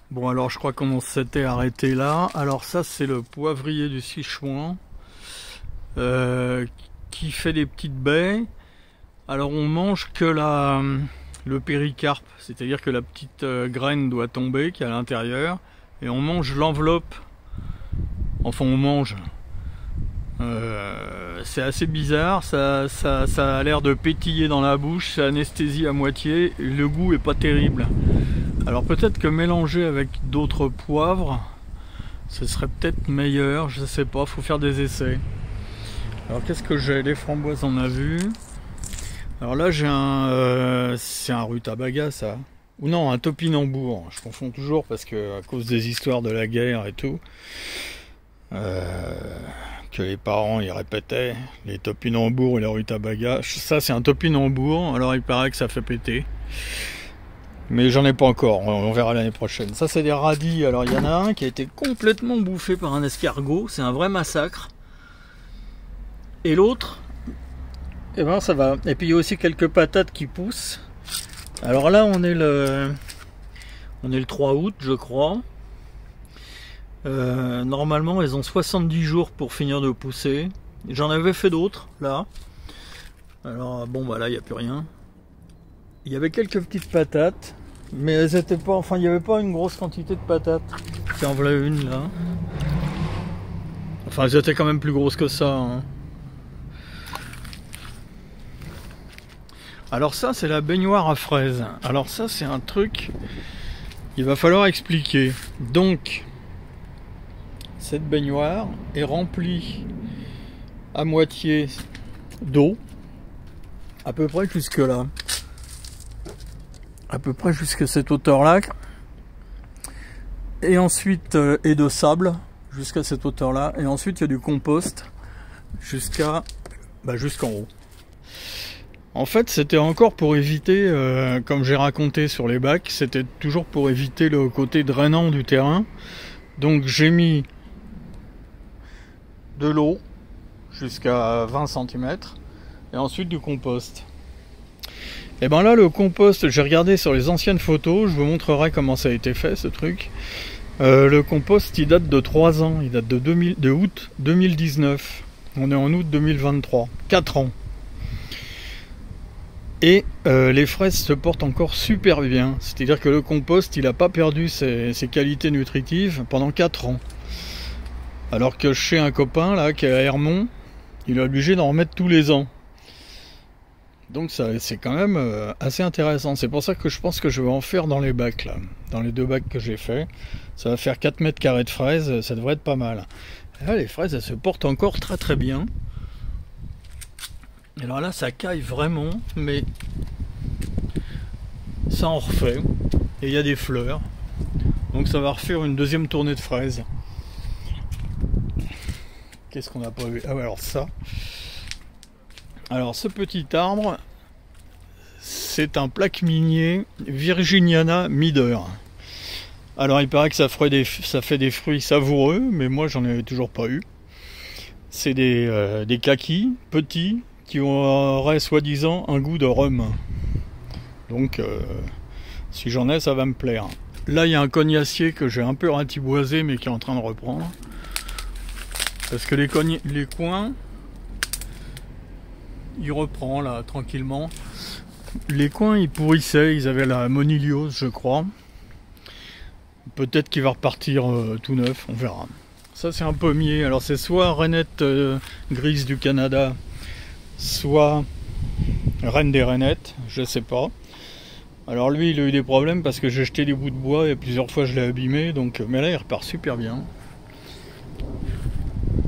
Bon, alors je crois qu'on s'était arrêté là. Alors ça, c'est le poivrier du Sichuan euh, qui fait des petites baies. Alors on mange que le péricarpe, c'est-à-dire que la petite graine doit tomber qui est à l'intérieur, et on mange l'enveloppe. Enfin, on mange. C'est assez bizarre, ça a l'air de pétiller dans la bouche, ça anesthésie à moitié, et le goût est pas terrible. Alors peut-être que mélanger avec d'autres poivres, ce serait peut-être meilleur, je sais pas, faut faire des essais. Alors qu'est-ce que j'ai? Les framboises on a vu. Alors là j'ai c'est un rutabaga ça. Ou non, un topinambour, je confonds toujours parce que à cause des histoires de la guerre et tout. Que les parents ils répétaient les topinambours et la rutabaga. Ça c'est un topinambour, alors il paraît que ça fait péter. Mais j'en ai pas encore, on verra l'année prochaine. Ça c'est des radis, alors il y en a un qui a été complètement bouffé par un escargot, c'est un vrai massacre. Et l'autre, eh ben ça va. Et puis il y a aussi quelques patates qui poussent. Alors là on est le 3 août je crois. Normalement elles ont 70 jours pour finir de pousser. J'en avais fait d'autres là. Alors bon bah là il n'y a plus rien. Il y avait quelques petites patates, mais elles étaient pas. Enfin il n'y avait pas une grosse quantité de patates. Tiens en voilà une là. Enfin elles étaient quand même plus grosses que ça. Hein. Alors ça c'est la baignoire à fraises. Alors ça c'est un truc. Il va falloir expliquer. Donc cette baignoire est remplie à moitié d'eau, à peu près jusque là, à peu près jusqu'à cette hauteur là, et ensuite et de sable jusqu'à cette hauteur là, et ensuite il y a du compost jusqu'en haut. En fait c'était encore pour éviter, comme j'ai raconté sur les bacs, c'était toujours pour éviter le côté drainant du terrain. Donc j'ai mis de l'eau jusqu'à 20 cm et ensuite du compost. Et ben là le compost, j'ai regardé sur les anciennes photos, je vous montrerai comment ça a été fait ce truc. Le compost il date de 3 ans, il date de août 2019. On est en août 2023, 4 ans. Et les fraises se portent encore super bien, c'est-à-dire que le compost il n'a pas perdu ses qualités nutritives pendant 4 ans. Alors que chez un copain là qui est à Hermont, il est obligé d'en remettre tous les ans. Donc ça c'est quand même assez intéressant. C'est pour ça que je pense que je vais en faire dans les bacs là. Dans les 2 bacs que j'ai fait. Ça va faire 4 mètres carrés de fraises, ça devrait être pas mal. Et là les fraises elles se portent encore très très bien. Et alors là ça caille vraiment, mais ça en refait. Et il y a des fleurs. Donc ça va refaire une deuxième tournée de fraises. Qu'est-ce qu'on n'a pas vu? Ah ouais, alors ça. Alors ce petit arbre, c'est un plaque minier Virginiana Mider. Alors il paraît que ça fait des fruits savoureux, mais moi j'en ai toujours pas eu. C'est des kakis petits qui auraient soi-disant un goût de rhum. Donc si j'en ai, ça va me plaire. Là il y a un cognacier que j'ai un peu ratiboisé mais qui est en train de reprendre. Parce que les coins, il reprend là tranquillement. Les coins ils pourrissaient, ils avaient la moniliose je crois. Peut-être qu'il va repartir tout neuf, on verra. Ça c'est un pommier, alors c'est soit Reinette grise du Canada, soit Reine des Rainettes, je sais pas. Alors lui il a eu des problèmes parce que j'ai jeté des bouts de bois et plusieurs fois je l'ai abîmé, donc mais là il repart super bien.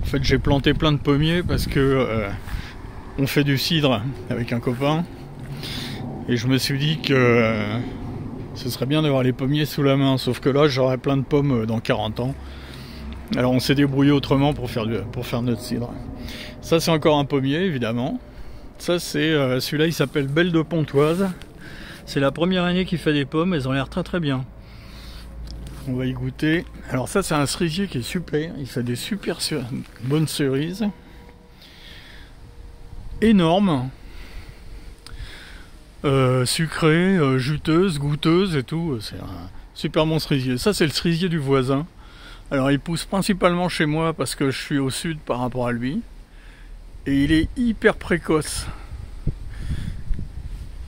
En fait j'ai planté plein de pommiers parce que on fait du cidre avec un copain et je me suis dit que ce serait bien d'avoir les pommiers sous la main, sauf que là j'aurai plein de pommes dans 40 ans. Alors on s'est débrouillé autrement pour faire notre cidre. Ça c'est encore un pommier évidemment. Ça c'est celui-là il s'appelle Belle de Pontoise. C'est la première année qu'il fait des pommes, elles ont l'air très très bien. On va y goûter. Alors ça c'est un cerisier qui est super, il fait des super bonnes cerises. Énormes. Sucrées, juteuses, goûteuses et tout. Super bon cerisier. Ça c'est le cerisier du voisin. Alors il pousse principalement chez moi parce que je suis au sud par rapport à lui. Et il est hyper précoce.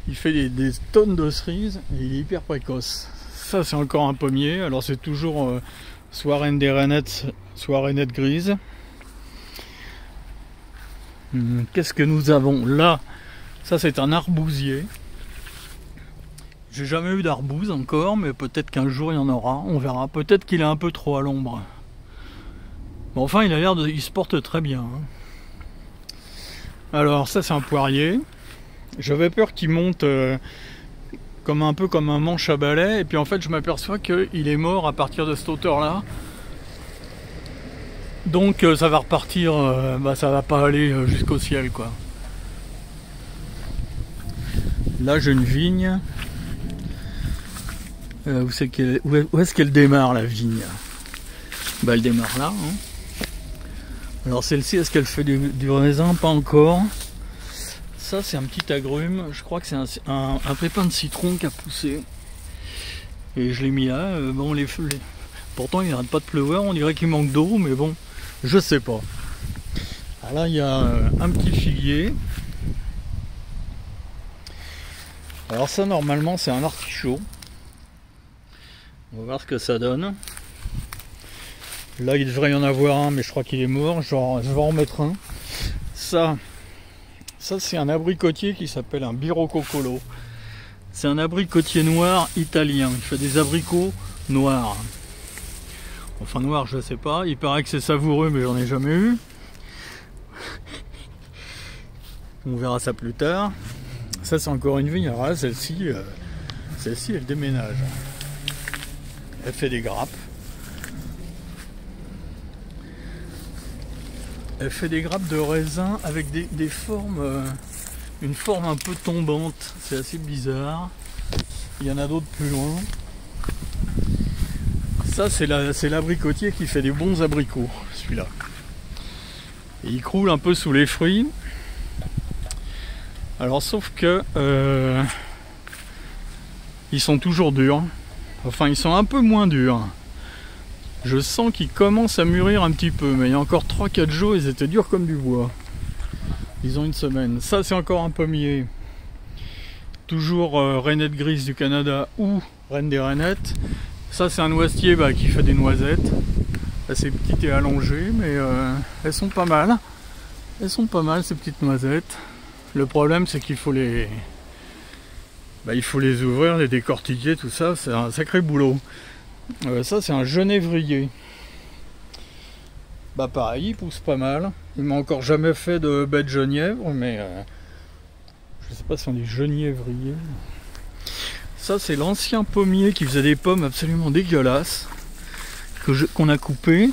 Il fait des tonnes de cerises et il est hyper précoce. Ça c'est encore un pommier. Alors c'est toujours soit reine des rainettes, soit rainette grise. Qu'est-ce que nous avons là? Ça c'est un arbousier. J'ai jamais eu d'arbouze encore, mais peut-être qu'un jour il y en aura, on verra. Peut-être qu'il est un peu trop à l'ombre. Bon, enfin, il se porte très bien. Alors, ça c'est un poirier. J'avais peur qu'il monte un peu comme un manche à balai, et puis en fait, je m'aperçois qu'il est mort à partir de cette hauteur-là. Donc, ça va repartir, ça va pas aller jusqu'au ciel, quoi. Là, j'ai une vigne. Où est-ce qu'elle démarre, la vigne? Bah, elle démarre là. Hein. Alors celle-ci, est-ce qu'elle fait du raisin? Pas encore. Ça, c'est un petit agrume. Je crois que c'est un pépin de citron qui a poussé. Et je l'ai mis là. Bon, pourtant, il n'arrête pas de pleuvoir. On dirait qu'il manque d'eau, mais bon, je sais pas. Alors là, il y a un petit figuier. Alors ça, normalement, c'est un artichaut. On va voir ce que ça donne. Là, il devrait y en avoir un, mais je crois qu'il est mort. Je vais en remettre un. Ça c'est un abricotier qui s'appelle un Biroccolo. C'est un abricotier noir italien. Il fait des abricots noirs. Enfin, noir, je sais pas. Il paraît que c'est savoureux, mais j'en ai jamais eu. On verra ça plus tard. Ça, c'est encore une vigne. Alors là, celle-ci, elle déménage. Elle fait des grappes. Elle fait des grappes de raisin avec des formes, une forme un peu tombante. C'est assez bizarre. Il y en a d'autres plus loin. Ça, c'est l'abricotier qui fait des bons abricots, celui-là. Et il croule un peu sous les fruits. Alors, sauf que ils sont toujours durs. Enfin, ils sont un peu moins durs. Je sens qu'ils commencent à mûrir un petit peu, mais il y a encore 3-4 jours, ils étaient durs comme du bois. Ils ont une semaine. Ça, c'est encore un pommier. Toujours rainette grise du Canada ou reine des rainettes. Ça, c'est un noisetier qui fait des noisettes. Assez petite et allongée, mais elles sont pas mal. Elles sont pas mal, ces petites noisettes. Le problème, c'est qu'il faut les ouvrir, les décortiquer, tout ça, c'est un sacré boulot. Ça, c'est un genévrier. Pareil, il pousse pas mal. Il m'a encore jamais fait de bête genièvre, mais je sais pas si on dit genièvrier. Ça, c'est l'ancien pommier qui faisait des pommes absolument dégueulasses, qu'on a coupé.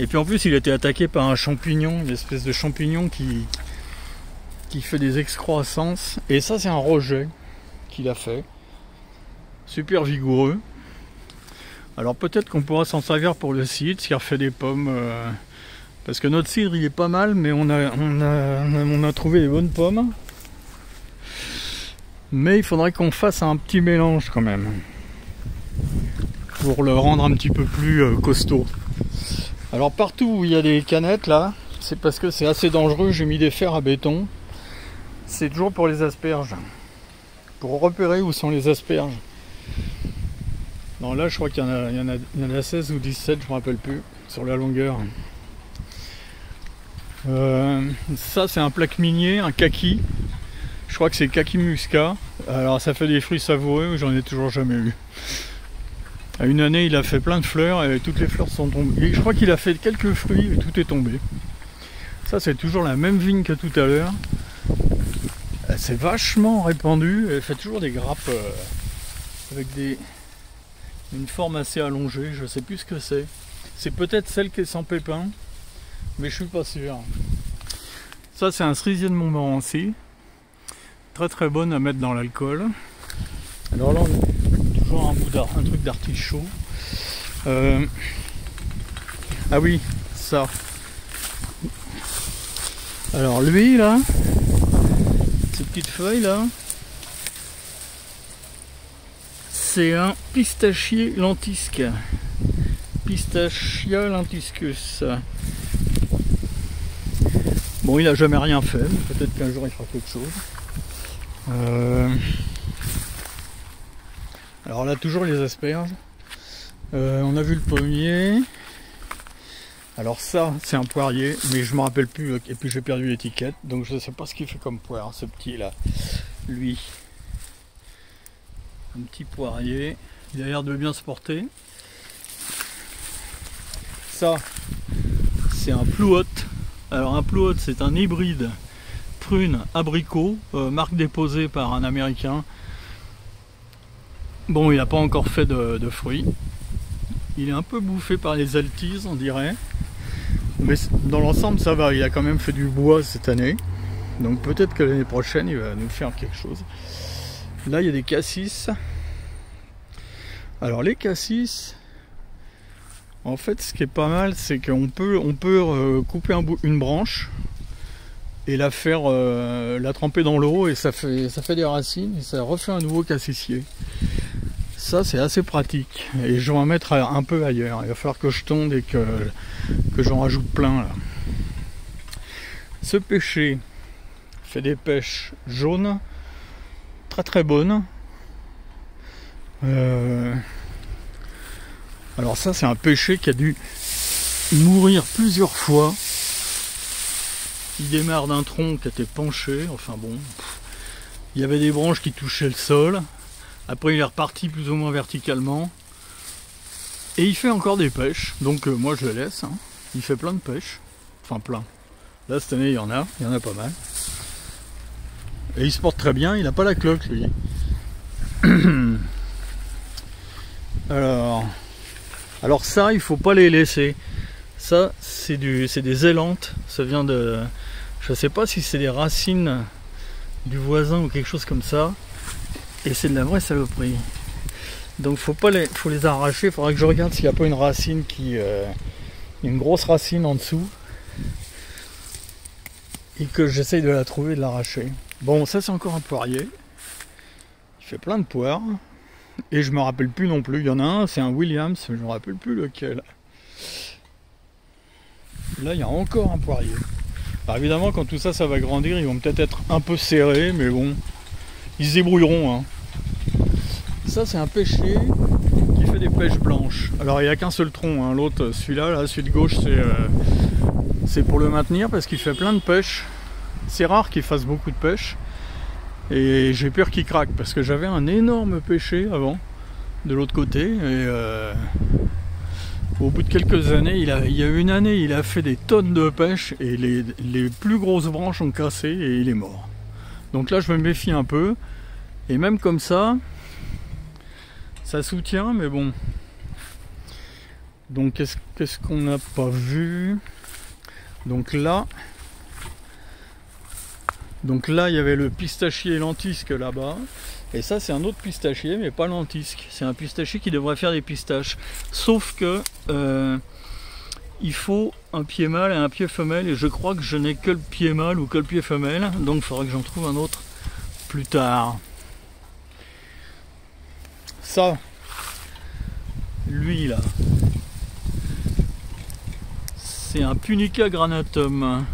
Et puis en plus, il a été attaqué par un champignon, une espèce de champignon qui fait des excroissances. Et ça, c'est un rejet qu'il a fait. Super vigoureux. Alors peut-être qu'on pourra s'en servir pour le cidre, qui refait des pommes. Parce que notre cidre, il est pas mal, mais on a trouvé des bonnes pommes. Mais il faudrait qu'on fasse un petit mélange quand même. Pour le rendre un petit peu plus costaud. Alors partout où il y a des canettes là, c'est parce que c'est assez dangereux, j'ai mis des fers à béton. C'est toujours pour les asperges. Pour repérer où sont les asperges. Non, là je crois qu'il y en a 16 ou 17, je ne me rappelle plus, sur la longueur. Ça c'est un plaque minier, un kaki. Je crois que c'est kaki muscat. Alors ça fait des fruits savoureux, mais j'en ai toujours jamais eu. À une année il a fait plein de fleurs et toutes les fleurs sont tombées. Et je crois qu'il a fait quelques fruits et tout est tombé. Ça c'est toujours la même vigne que tout à l'heure. C'est vachement répandu, elle fait toujours des grappes avec une forme assez allongée, je sais plus ce que c'est. C'est peut-être celle qui est sans pépins, mais je suis pas sûr. Ça c'est un cerisier de Montmorency, très très bonne à mettre dans l'alcool. Alors là on a toujours un truc d'artichaut. Ah oui, ça. Alors lui là, ces petites feuilles là, c'est un pistachier lentisque. Pistachia lentiscus. Bon, il n'a jamais rien fait, mais peut-être qu'un jour il fera quelque chose. Alors là, toujours les asperges. On a vu le pommier. Alors ça, c'est un poirier, mais je me rappelle plus, et puis j'ai perdu l'étiquette, donc je ne sais pas ce qu'il fait comme poire, ce petit là. Lui. Un petit poirier. Il a l'air de bien se porter. Ça, c'est un plouot. Alors un plouot, c'est un hybride prune abricot, marque déposée par un Américain. Bon, il n'a pas encore fait de fruits. Il est un peu bouffé par les altises, on dirait. Mais dans l'ensemble, ça va. Il a quand même fait du bois cette année. Donc peut-être que l'année prochaine, il va nous faire quelque chose. Là, il y a des cassis. Alors les cassis, en fait, ce qui est pas mal, c'est qu'on peut couper une branche et la faire, la tremper dans l'eau et ça fait des racines et ça refait un nouveau cassissier. Ça, c'est assez pratique. Et je vais en mettre un peu ailleurs. Il va falloir que je tonde et que j'en rajoute plein là. Ce pêcher fait des pêches jaunes, très très bonnes. Alors ça, c'est un pêcher qui a dû mourir plusieurs fois. Il démarre d'un tronc qui était penché. Enfin bon, il y avait des branches qui touchaient le sol. Après, il est reparti plus ou moins verticalement. Et il fait encore des pêches. Donc moi, je le laisse. Hein. Il fait plein de pêches. Enfin plein. Là, cette année, il y en a pas mal. Et il se porte très bien. Il n'a pas la cloque, lui. Alors ça, il faut pas les laisser. Ça, c'est des élantes. Ça vient de... Je sais pas si c'est des racines du voisin ou quelque chose comme ça. Et c'est de la vraie saloperie. Donc faut les arracher. Il faudra que je regarde s'il n'y a pas une racine une grosse racine en dessous. Et que j'essaye de la trouver et de l'arracher. Bon, ça c'est encore un poirier. Il fait plein de poires. Et je me rappelle plus non plus. Il y en a un, c'est un Williams, je me rappelle plus lequel. Là, il y a encore un poirier. Alors évidemment, quand tout ça, ça va grandir, ils vont peut-être être un peu serrés, mais bon, ils se débrouilleront. Hein. Ça, c'est un pêcher qui fait des pêches blanches. Alors, il n'y a qu'un seul tronc. Hein. L'autre, celui-là, celui de gauche, c'est pour le maintenir parce qu'il fait plein de pêches. C'est rare qu'il fasse beaucoup de pêches. Et j'ai peur qu'il craque parce que j'avais un énorme pêcher avant de l'autre côté et au bout de quelques années, il y a une année, il a fait des tonnes de pêche et les plus grosses branches ont cassé et il est mort. Donc là, je me méfie un peu et même comme ça soutient, mais bon. Donc qu'est-ce qu'on n'a pas vu? Donc là, il y avait le pistachier lentisque là-bas. Et ça, c'est un autre pistachier, mais pas lentisque. C'est un pistachier qui devrait faire des pistaches. Sauf que il faut un pied mâle et un pied femelle. Et je crois que je n'ai que le pied mâle ou que le pied femelle. Donc il faudra que j'en trouve un autre plus tard. Ça, lui là, c'est un Punica granatum.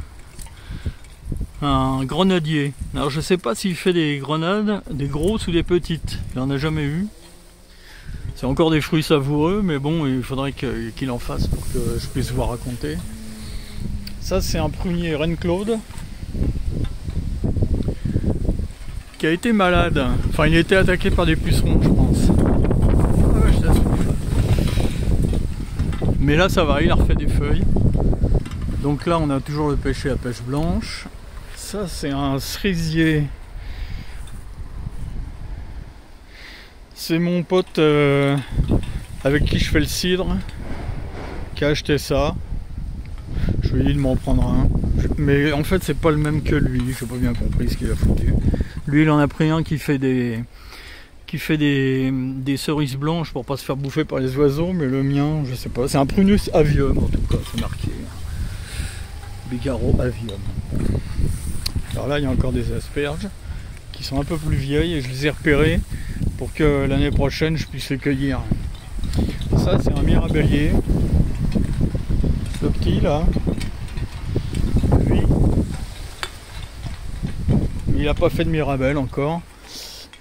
Un grenadier. Alors je sais pas s'il fait des grenades, des grosses ou des petites. Il n'en a jamais eu. C'est encore des fruits savoureux, mais bon, il faudrait qu'il en fasse pour que je puisse vous raconter. Ça, c'est un prunier Reine Claude qui a été malade. Enfin, il a été attaqué par des pucerons, je pense. Ah ouais, je t'assure. Mais là, ça va, il a refait des feuilles. Donc là, on a toujours le pêcher à pêche blanche. Ça, c'est un cerisier. C'est mon pote avec qui je fais le cidre qui a acheté ça. Je lui ai dit de m'en prendre un. Mais en fait, c'est pas le même que lui. J'ai pas bien compris ce qu'il a foutu. Lui, il en a pris un qui fait des cerises blanches pour pas se faire bouffer par les oiseaux. Mais le mien, je sais pas. C'est un Prunus avium en tout cas, c'est marqué. Bigaro avium. Alors là, il y a encore des asperges qui sont un peu plus vieilles et je les ai repérées pour que l'année prochaine je puisse les cueillir. Ça c'est un mirabellier, ce petit là, lui il n'a pas fait de mirabelle encore.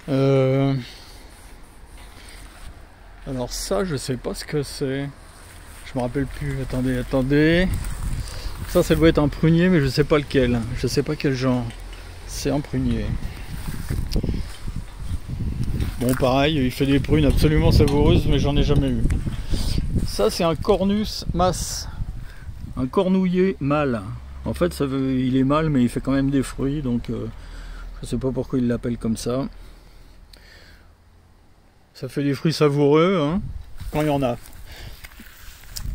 Alors ça je sais pas ce que c'est, je me rappelle plus, attendez, ça doit être un prunier mais je sais pas lequel, je sais pas quel genre, c'est un prunier. Bon pareil, il fait des prunes absolument savoureuses mais j'en ai jamais eu. Ça c'est un cornus mas, un cornouiller mâle. En fait il est mâle mais il fait quand même des fruits, donc je sais pas pourquoi il l'appelle comme ça. Ça fait des fruits savoureux hein, quand il y en a.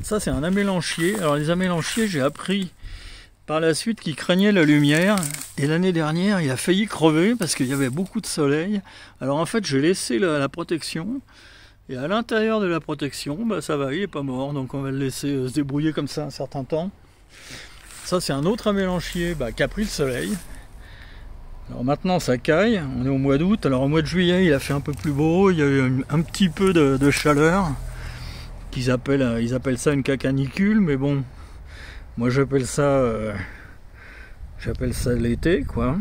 Ça c'est un amélanchier. Alors les amélanchiers, j'ai appris par la suite qu'il craignait la lumière. Et l'année dernière, il a failli crever parce qu'il y avait beaucoup de soleil. Alors en fait, j'ai laissé la protection. Et à l'intérieur de la protection, bah, ça va, il n'est pas mort. Donc on va le laisser se débrouiller comme ça un certain temps. Ça c'est un autre amélanchier qui a pris le soleil. Alors maintenant ça caille, on est au mois d'août, alors au mois de juillet il a fait un peu plus beau, il y a eu un petit peu de chaleur, ils appellent ça une cacanicule, mais bon, moi j'appelle ça l'été quoi.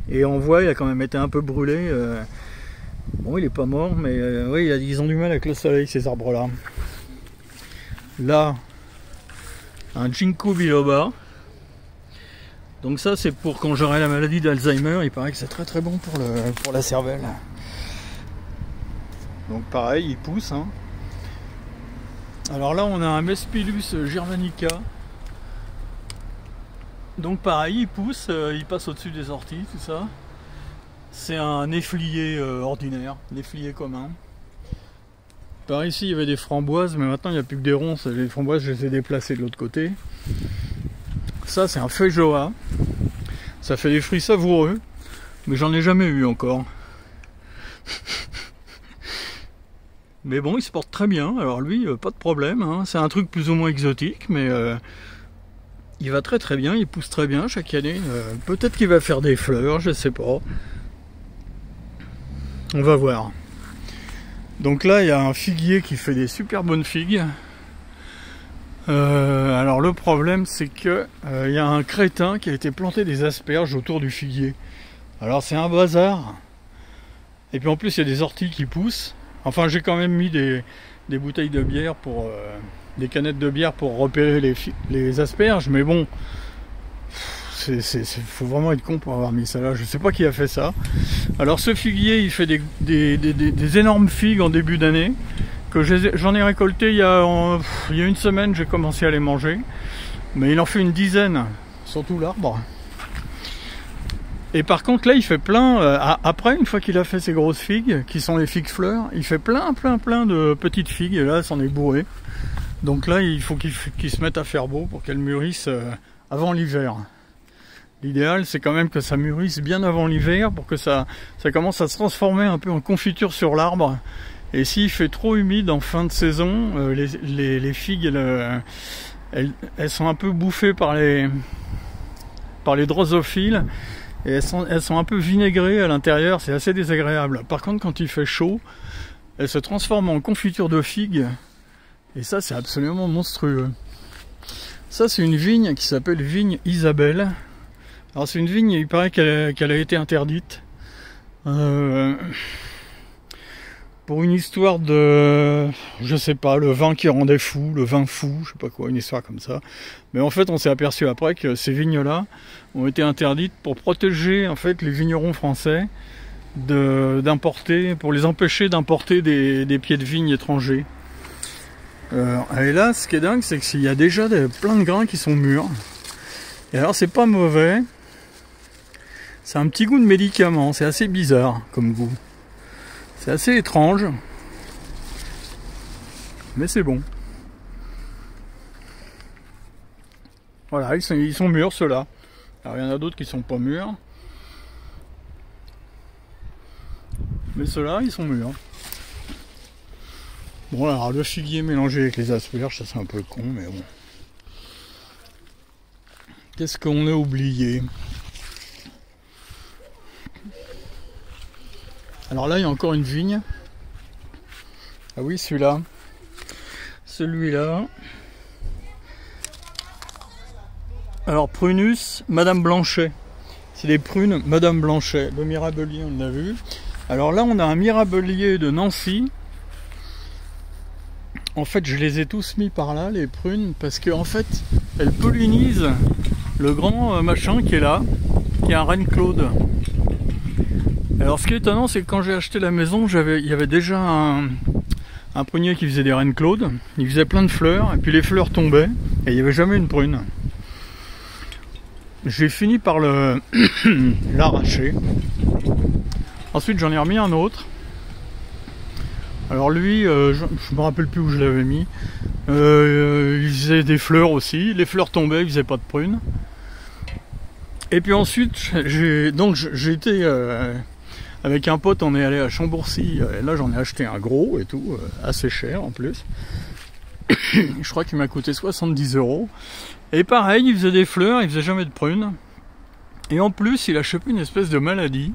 Et on voit il a quand même été un peu brûlé, bon il est pas mort, mais oui ils ont du mal avec le soleil ces arbres là. Là, un ginkgo biloba. Donc ça c'est pour quand j'aurai la maladie d'Alzheimer, il paraît que c'est très très bon pour la cervelle. Donc pareil, il pousse. Hein. Alors là on a un Mespilus germanica. Donc pareil, il pousse, il passe au-dessus des orties, tout ça. C'est un néflier ordinaire, néflier commun. Par ici il y avait des framboises, mais maintenant il n'y a plus que des ronces. Les framboises je les ai déplacées de l'autre côté. Ça c'est un feijoa. Ça fait des fruits savoureux, mais j'en ai jamais eu encore. Mais bon, il se porte très bien. Alors lui, pas de problème. Hein. C'est un truc plus ou moins exotique, mais il va très très bien. Il pousse très bien chaque année. Peut-être qu'il va faire des fleurs, je sais pas. On va voir. Donc là, il y a un figuier qui fait des super bonnes figues. Alors le problème c'est que il y a un crétin qui a été planté des asperges autour du figuier. Alors c'est un bazar. Et puis en plus il y a des orties qui poussent. Enfin j'ai quand même mis des bouteilles de bière pour des canettes de bière pour repérer les asperges. Mais bon, faut vraiment être con pour avoir mis ça là. Je sais pas qui a fait ça. Alors ce figuier il fait des énormes figues en début d'année. Que j'en ai récolté il y a une semaine, j'ai commencé à les manger, mais il en fait une dizaine sur tout l'arbre. Et par contre là il fait plein, après une fois qu'il a fait ses grosses figues, qui sont les figues fleurs, il fait plein de petites figues, et là c'en est bourré. Donc là il faut qu'il se mette à faire beau pour qu'elles mûrissent avant l'hiver. L'idéal c'est quand même que ça mûrisse bien avant l'hiver pour que ça commence à se transformer un peu en confiture sur l'arbre. Et s'il fait trop humide en fin de saison, les figues elles sont un peu bouffées par les drosophiles et elles sont un peu vinaigrées à l'intérieur, c'est assez désagréable. Par contre quand il fait chaud, elles se transforment en confiture de figues et ça c'est absolument monstrueux. Ça c'est une vigne qui s'appelle vigne Isabelle. Alors c'est une vigne, il paraît qu'elle a été interdite. Pour une histoire de, je sais pas, le vin qui rendait fou, le vin fou, je sais pas quoi, une histoire comme ça. Mais en fait, on s'est aperçu après que ces vignes-là ont été interdites pour protéger en fait les vignerons français d'importer, pour les empêcher d'importer des pieds de vigne étrangers. Et là, ce qui est dingue, c'est qu'il y a déjà plein de grains qui sont mûrs. Et alors, c'est pas mauvais. C'est un petit goût de médicament, c'est assez bizarre comme goût. C'est assez étrange, mais c'est bon. Voilà, ils sont mûrs ceux-là. Alors il y en a d'autres qui sont pas mûrs, mais ceux-là ils sont mûrs. Bon alors le figuier mélangé avec les asperges, ça c'est un peu con, mais bon. Qu'est-ce qu'on a oublié? Alors là, il y a encore une vigne. Ah oui, celui-là. Celui-là. Alors, Prunus, Madame Blanchet. C'est des prunes Madame Blanchet. Le mirabelier, on l'a vu. Alors là, on a un mirabelier de Nancy. En fait, je les ai tous mis par là, les prunes, parce qu'en fait, elles pollinisent le grand machin qui est là, qui est un Reine Claude. Alors, ce qui est étonnant, c'est que quand j'ai acheté la maison, il y avait déjà un prunier qui faisait des Reine Claude. Il faisait plein de fleurs, et puis les fleurs tombaient, et il n'y avait jamais une prune. J'ai fini par l'arracher. Ensuite, j'en ai remis un autre. Alors lui, je me rappelle plus où je l'avais mis. Il faisait des fleurs aussi. Les fleurs tombaient, il faisait pas de prunes. Et puis ensuite, j'ai été avec un pote, on est allé à Chambourcy. Et là, j'en ai acheté un gros et tout, assez cher en plus. Je crois qu'il m'a coûté 70 €. Et pareil, il faisait des fleurs, il faisait jamais de prunes. Et en plus, il a chopé une espèce de maladie.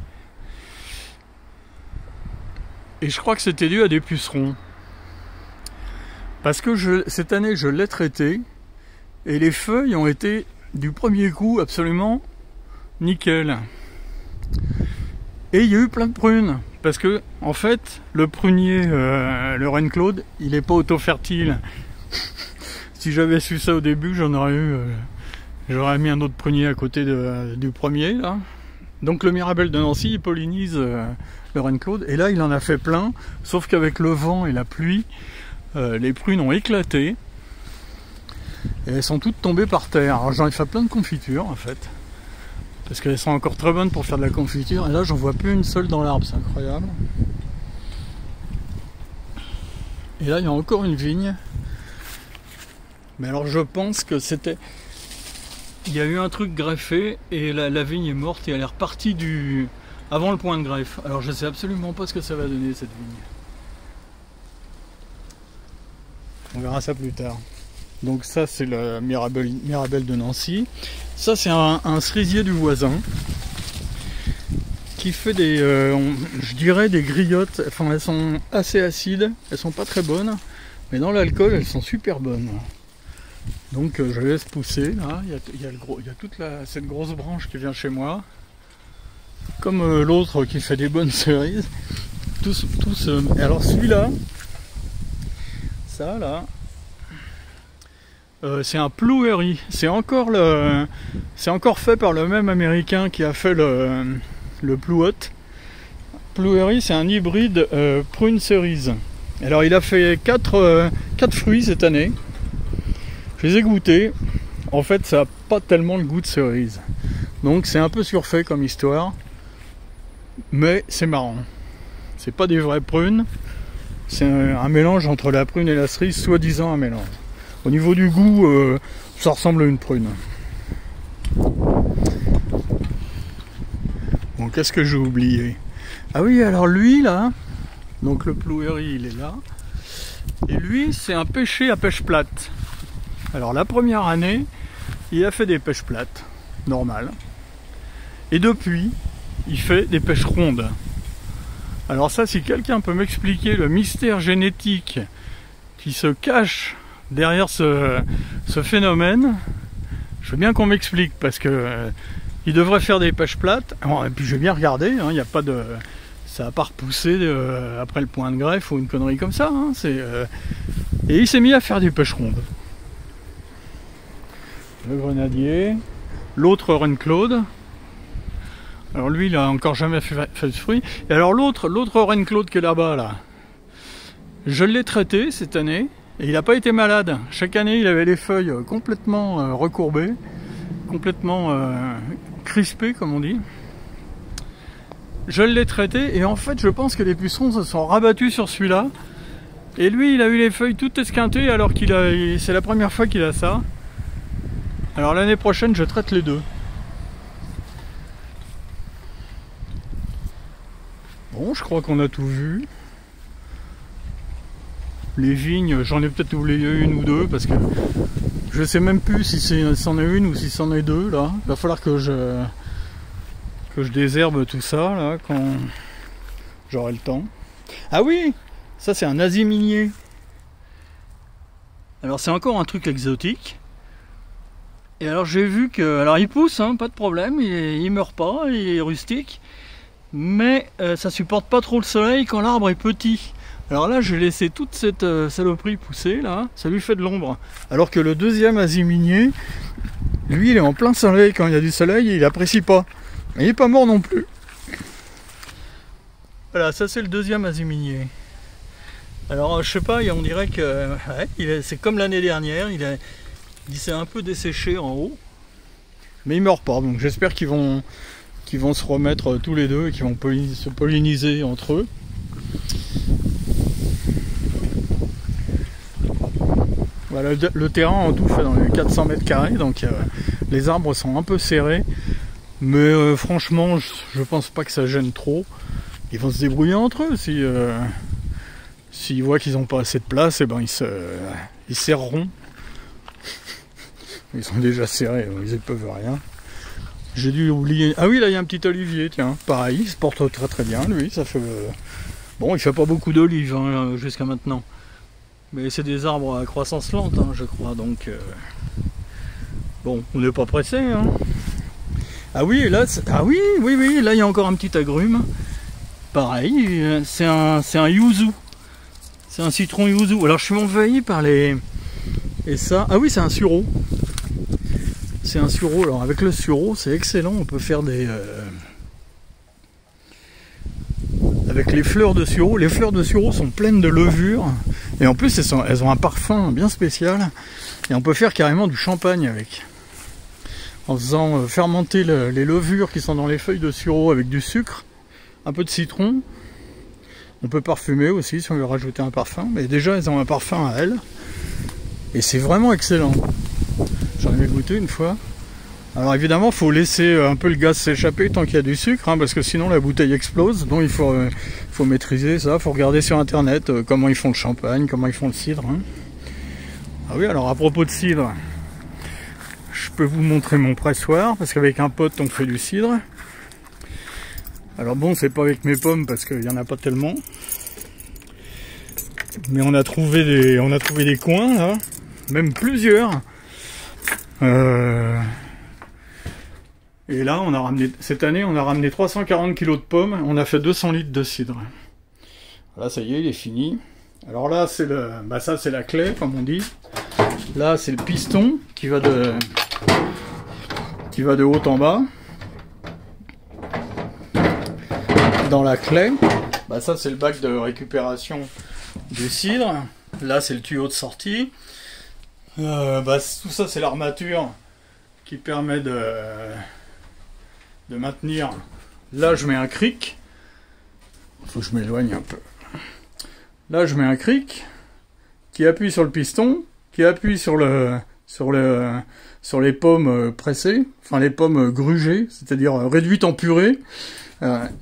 Et je crois que c'était dû à des pucerons. Parce que cette année, je l'ai traité. Et les feuilles ont été, du premier coup, absolument nickel. Et il y a eu plein de prunes. Parce que, en fait, le prunier, le Reine Claude, il n'est pas auto-fertile. Si j'avais su ça au début, j'aurais mis un autre prunier à côté du premier, là. Donc le Mirabelle de Nancy, il pollinise le Reine Claude. Et là, il en a fait plein. Sauf qu'avec le vent et la pluie, les prunes ont éclaté. Et elles sont toutes tombées par terre. Alors j'en ai fait plein de confitures, en fait. Parce qu'elles sont encore très bonnes pour faire de la confiture. Et là, j'en vois plus une seule dans l'arbre. C'est incroyable. Et là, il y a encore une vigne. Mais alors, je pense que c'était... Il y a eu un truc greffé et la vigne est morte et elle est repartie avant le point de greffe. Alors je sais absolument pas ce que ça va donner cette vigne. On verra ça plus tard. Donc ça c'est le Mirabelle de Nancy. Ça c'est un cerisier du voisin qui fait des, je dirais des griottes. Enfin elles sont assez acides, elles sont pas très bonnes, mais dans l'alcool elles sont super bonnes. Donc je laisse pousser, là, il y a toute cette grosse branche qui vient chez moi, comme l'autre qui fait des bonnes cerises. Alors celui-là, ça là, c'est un Plouéry, c'est encore fait par le même américain qui a fait le Plouot. Plouéry, c'est un hybride prune cerise. Alors il a fait 4 fruits cette année. Je les ai goûtés. En fait, ça n'a pas tellement le goût de cerise. Donc, c'est un peu surfait comme histoire. Mais c'est marrant. C'est pas des vraies prunes. C'est un mélange entre la prune et la cerise, soi-disant un mélange. Au niveau du goût, ça ressemble à une prune. Bon, qu'est-ce que j'ai oublié? Ah oui, alors lui, là, donc le Plouéry, il est là. Et lui, c'est un pêcher à pêche plate. Alors la première année, il a fait des pêches plates, normales. Et depuis, il fait des pêches rondes. Alors ça, si quelqu'un peut m'expliquer le mystère génétique qui se cache derrière ce phénomène, je veux bien qu'on m'explique, parce que il devrait faire des pêches plates. Alors, et puis j'ai bien regardé, il n'y a pas de... Ça n'a pas repoussé après le point de greffe ou une connerie comme ça. Et il s'est mis à faire des pêches rondes. Le grenadier, l'autre Reine Claude. Alors lui, il a encore jamais fait de fruits. Et alors l'autre Reine Claude qui est là-bas, là, je l'ai traité cette année et il n'a pas été malade. Chaque année, il avait les feuilles complètement recourbées, complètement crispées, comme on dit. Je l'ai traité et en fait, je pense que les pucerons se sont rabattus sur celui-là. Et lui, il a eu les feuilles toutes esquintées alors c'est la première fois qu'il a ça. Alors l'année prochaine, je traite les deux. Bon, je crois qu'on a tout vu. Les vignes, j'en ai peut-être oublié une ou deux parce que je sais même plus si c'en est une ou si c'en est deux là. Il va falloir que je désherbe tout ça là j'aurai le temps. Ah oui, ça c'est un asie minier. Alors c'est encore un truc exotique. Et alors j'ai vu que, alors il pousse, hein, pas de problème, il meurt pas, il est rustique, mais ça supporte pas trop le soleil quand l'arbre est petit. Alors là j'ai laissé toute cette saloperie pousser là, ça lui fait de l'ombre. Alors que le deuxième asie minier, lui il est en plein soleil, quand il y a du soleil il apprécie pas. Mais il est pas mort non plus. Voilà, ça c'est le deuxième asie minier. Alors je sais pas, on dirait que ouais, c'est comme l'année dernière, il s'est un peu desséché en haut. Mais il meurt pas, donc j'espère qu'ils vont se remettre tous les deux et qu'ils vont se polliniser entre eux. Voilà, le terrain en tout fait dans les 400 mètres carrés, donc les arbres sont un peu serrés. Mais franchement, je pense pas que ça gêne trop. Ils vont se débrouiller entre eux s'ils voient qu'ils n'ont pas assez de place, et ben ils serreront. Ils sont déjà serrés, ils ne peuvent rien. J'ai dû oublier. Ah oui, là il y a un petit olivier, tiens. Pareil, il se porte très très bien, lui. Ça fait. Bon, il fait pas beaucoup d'olives hein, jusqu'à maintenant. Mais c'est des arbres à croissance lente, hein, je crois. Donc. Bon, on n'est pas pressé. Hein. Ah oui, là. Ah oui, oui, là il y a encore un petit agrume. Pareil, c'est un yuzu. C'est un citron yuzu. Alors je suis envahi par les. Et ça. Ah oui, c'est un sureau. C'est un sureau. Alors avec le sureau, c'est excellent. On peut faire des. Avec les fleurs de sureau. Les fleurs de sureau sont pleines de levure. Et en plus, elles ont un parfum bien spécial. Et on peut faire carrément du champagne avec. En faisant fermenter les levures qui sont dans les feuilles de sureau avec du sucre. Un peu de citron. On peut parfumer aussi si on veut rajouter un parfum. Mais déjà, elles ont un parfum à elles. Et c'est vraiment excellent. J'en ai goûté une fois. Alors évidemment, il faut laisser un peu le gaz s'échapper tant qu'il y a du sucre, hein, parce que sinon la bouteille explose. Donc il faut maîtriser ça. Il faut regarder sur internet comment ils font le champagne, comment ils font le cidre. Hein. Ah oui, alors à propos de cidre, je peux vous montrer mon pressoir, parce qu'avec un pote on fait du cidre. Alors bon, c'est pas avec mes pommes parce qu'il n'y en a pas tellement. Mais on a trouvé des coins là, même plusieurs. Et là, cette année, on a ramené 340 kg de pommes. On a fait 200 litres de cidre. Là, ça y est, il est fini. Alors là, ça c'est la clé, comme on dit. Là, c'est le piston qui va de haut en bas. Dans la clé, ça c'est le bac de récupération du cidre. Là, c'est le tuyau de sortie. Tout ça, c'est l'armature qui permet de maintenir. Là, je mets un cric. Il faut que je m'éloigne un peu. Là, je mets un cric qui appuie sur le piston, qui appuie sur les pommes pressées, enfin les pommes grugées, c'est-à-dire réduites en purée,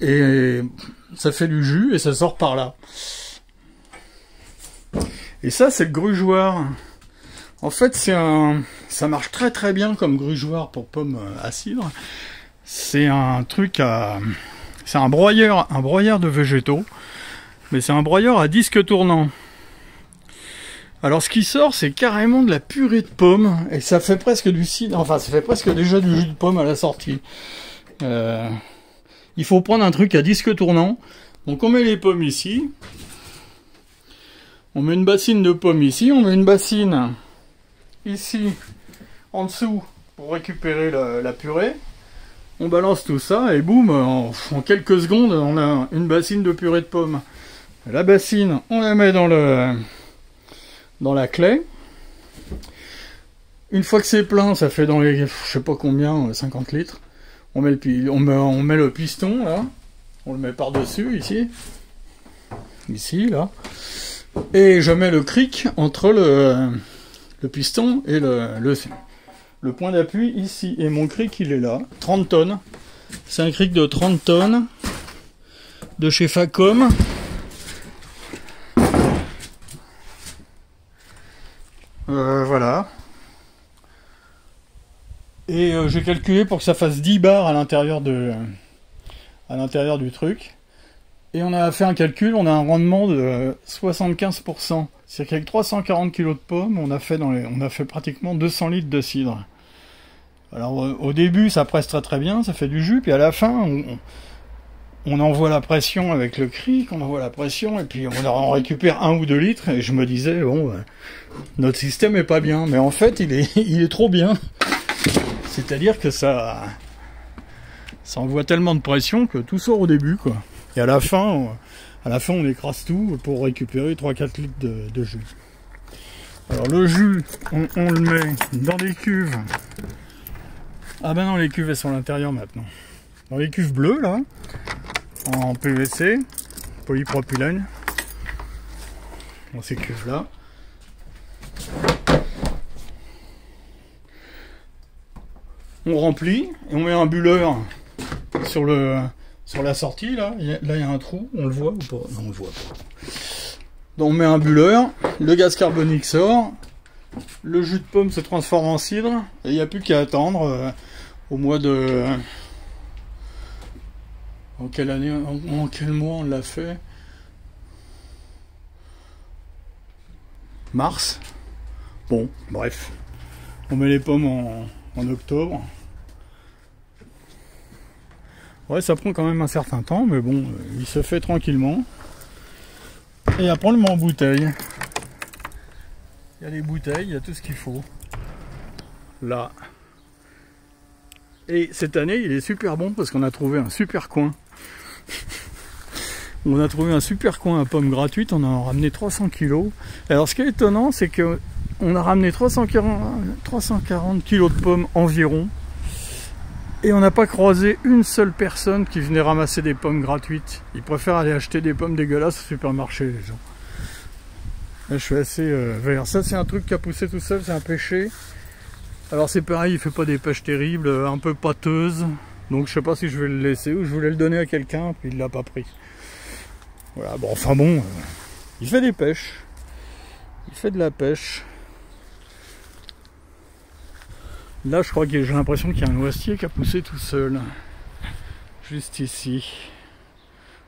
et ça fait du jus et ça sort par là. Et ça, c'est le grugeoir. En fait, ça marche très très bien comme grugeoir pour pommes à cidre. C'est un truc c'est un broyeur de végétaux, mais c'est un broyeur à disque tournant. Alors ce qui sort, c'est carrément de la purée de pommes, et ça fait presque du cidre, enfin ça fait presque déjà du jus de pomme à la sortie. Il faut prendre un truc à disque tournant. Donc on met les pommes ici. On met une bassine de pommes ici, on met une bassine ici, en dessous, pour récupérer la purée. On balance tout ça, et boum, en quelques secondes, on a une bassine de purée de pommes. La bassine, on la met dans la clé. Une fois que c'est plein, ça fait dans les, je sais pas combien, 50 litres. On met le piston, là. On le met par-dessus, ici. Ici, là. Et je mets le cric entre le piston et le point d'appui ici. Et mon cric, il est là. 30 tonnes. C'est un cric de 30 tonnes. De chez Facom. Voilà. Et j'ai calculé pour que ça fasse 10 bars à l'intérieur du truc. Et on a fait un calcul, on a un rendement de 75%. C'est-à-dire qu'avec 340 kg de pommes, on a fait pratiquement 200 litres de cidre. Alors au début, ça presse très très bien, ça fait du jus, puis à la fin, on envoie la pression avec le cric, on envoie la pression, et puis on récupère 1 ou 2 litres, et je me disais, bon, notre système est pas bien, mais en fait, il est trop bien. C'est-à-dire que ça envoie tellement de pression que tout sort au début, quoi. Et à la fin, on écrase tout pour récupérer 3-4 litres de jus. Alors le jus, on le met dans des cuves. Ah ben non, les cuves elles sont à l'intérieur maintenant. Dans les cuves bleues là, en PVC, polypropylène. Dans ces cuves là. On remplit et on met un bulleur sur la sortie là. Là il y a un trou, on le voit ou pas? Non, on le voit pas. Donc on met un bulleur, le gaz carbonique sort, le jus de pomme se transforme en cidre et il n'y a plus qu'à attendre au mois de... En quelle année, en quel mois on l'a fait? Mars. Bon, bref. On met les pommes en octobre. Ouais, ça prend quand même un certain temps, mais bon, il se fait tranquillement. Et après on le met en bouteille. Il y a les bouteilles, il y a tout ce qu'il faut. Là. Et cette année, il est super bon parce qu'on a trouvé un super coin. On a trouvé un super coin à pommes gratuites, on a ramené 300 kg. Alors ce qui est étonnant, c'est que on a ramené 340 kg de pommes environ. Et on n'a pas croisé une seule personne qui venait ramasser des pommes gratuites. Ils préfèrent aller acheter des pommes dégueulasses au supermarché, les gens. Là, je suis assez vert. Ça, c'est un truc qui a poussé tout seul, c'est un pêcher. Alors c'est pareil, il fait pas des pêches terribles, un peu pâteuses. Donc je sais pas si je vais le laisser ou je voulais le donner à quelqu'un, puis il l'a pas pris. Voilà, bon, enfin bon, il fait des pêches. Il fait de la pêche. Là, je crois que j'ai l'impression qu'il y a un noisetier qui a poussé tout seul. Juste ici.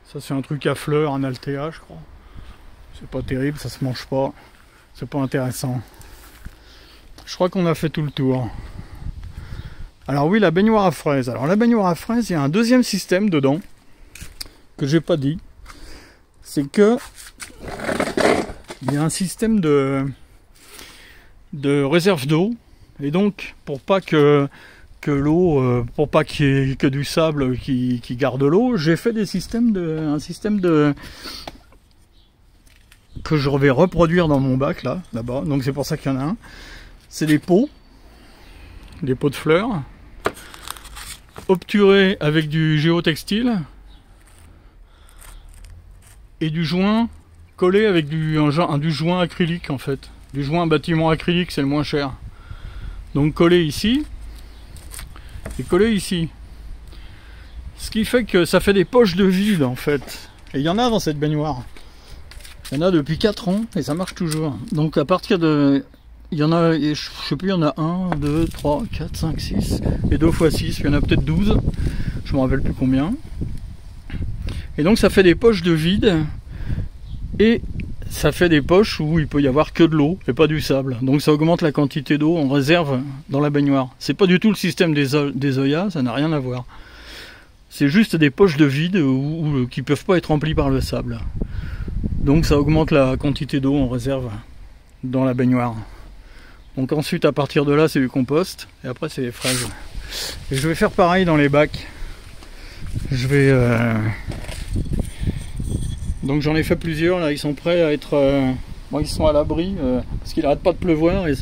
Ça, c'est un truc à fleurs, un altéa, je crois. C'est pas terrible, ça se mange pas. C'est pas intéressant. Je crois qu'on a fait tout le tour. Alors oui, la baignoire à fraises. Alors la baignoire à fraises, il y a un deuxième système dedans que j'ai pas dit. C'est que il y a un système de réserve d'eau. Et donc, pour pas que l'eau, pour pas qu'il y ait que du sable qui garde l'eau, j'ai fait un système que je vais reproduire dans mon bac là-bas. Donc c'est pour ça qu'il y en a un. C'est des pots de fleurs, obturés avec du géotextile et du joint collé avec du joint acrylique en fait. Du joint bâtiment acrylique, c'est le moins cher. Donc collé ici et collé ici. Ce qui fait que ça fait des poches de vide en fait. Et il y en a dans cette baignoire. Il y en a depuis 4 ans et ça marche toujours. Donc à partir de... Il y en a, je sais plus, il y en a 1, 2, 3, 4, 5, 6. Et 2 fois 6, il y en a peut-être 12. Je me rappelle plus combien. Et donc ça fait des poches de vide. Et ça fait des poches où il peut y avoir que de l'eau et pas du sable. Donc ça augmente la quantité d'eau en réserve dans la baignoire. C'est pas du tout le système des Oya, ça n'a rien à voir. C'est juste des poches de vide qui peuvent pas être remplies par le sable. Donc ça augmente la quantité d'eau en réserve dans la baignoire. Donc ensuite à partir de là c'est du compost et après c'est les fraises. Et je vais faire pareil dans les bacs. Je vais... Donc j'en ai fait plusieurs, là ils sont prêts à être... Bon, ils sont à l'abri parce qu'il n'arrête pas de pleuvoir et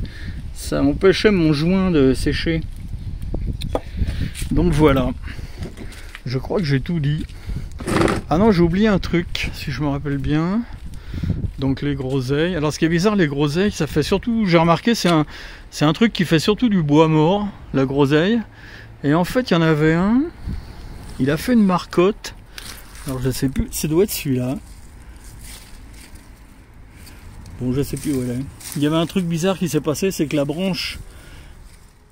ça empêchait mon joint de sécher. Donc voilà. Je crois que j'ai tout dit. Ah non, j'ai oublié un truc, si je me rappelle bien. Donc les groseilles. Alors ce qui est bizarre, les groseilles, ça fait surtout... J'ai remarqué, c'est un truc qui fait surtout du bois mort, la groseille. Et en fait, il y en avait un. Il a fait une marcotte. Alors je sais plus, ça doit être celui-là. Bon, je sais plus où elle est. Il y avait un truc bizarre qui s'est passé, c'est que la branche,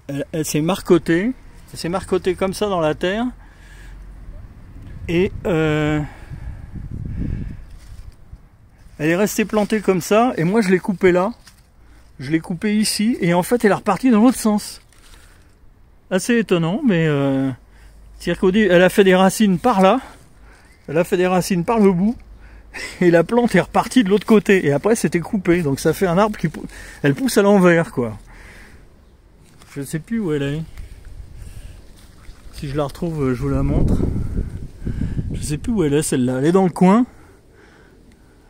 elle s'est marcottée. Elle s'est marcottée comme ça dans la terre. Et Elle est restée plantée comme ça, et moi je l'ai coupée là. Je l'ai coupée ici, et en fait elle est repartie dans l'autre sens. Assez étonnant, mais c'est-à-dire qu'au début, elle a fait des racines par là, elle a fait des racines par le bout, et la plante est repartie de l'autre côté, et après c'était coupé, donc ça fait un arbre qui elle pousse à l'envers, quoi. Je ne sais plus où elle est. Si je la retrouve, je vous la montre. Je sais plus où elle est, celle-là. Elle est dans le coin.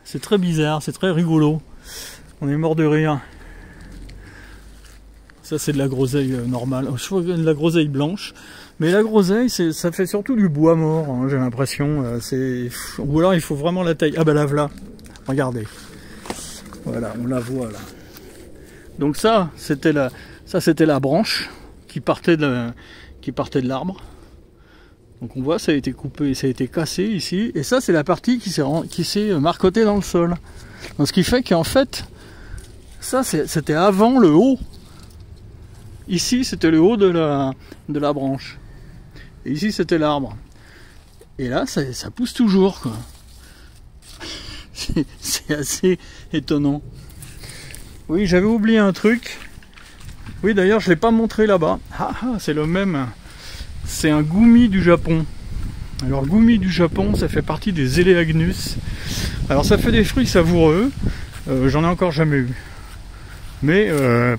C'est très bizarre, c'est très rigolo. On est mort de rire. Ça, c'est de la groseille normale. Je vois de la groseille blanche. Mais la groseille, ça fait surtout du bois mort, hein, j'ai l'impression. Ou alors, il faut vraiment la taille. Ah ben la voilà. Regardez. Voilà, on la voit là. Donc ça, c'était la branche qui partait de l'arbre. Donc on voit, ça a été coupé, ça a été cassé ici. Et ça, c'est la partie qui s'est marcotée dans le sol. Donc, ce qui fait qu'en fait, ça, c'était avant le haut. Ici, c'était le haut de la branche. Et ici, c'était l'arbre. Et là, ça pousse toujours, quoi. C'est assez étonnant. Oui, j'avais oublié un truc. Oui, d'ailleurs, je ne l'ai pas montré là-bas. Ah, c'est le même. C'est un goumi du Japon. Alors, goumi du Japon, ça fait partie des Eleagnus. Alors, ça fait des fruits savoureux. J'en ai encore jamais eu. Mais,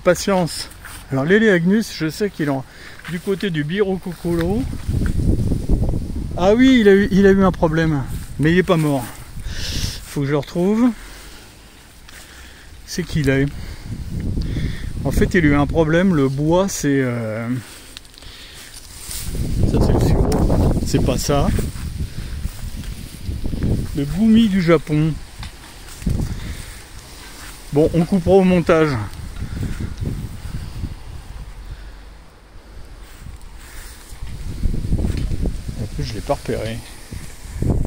patience. Alors, l'Eleagnus, je sais qu'il est du côté du Birokokoro. Ah oui, il a eu un problème. Mais il n'est pas mort. Faut que je le retrouve. C'est qu'il est. En fait, il a eu un problème. Le bois, c'est... Ça, c'est le sirop. C'est pas ça. Le goumi du Japon. Bon, on coupera au montage. En plus, je l'ai pas repéré.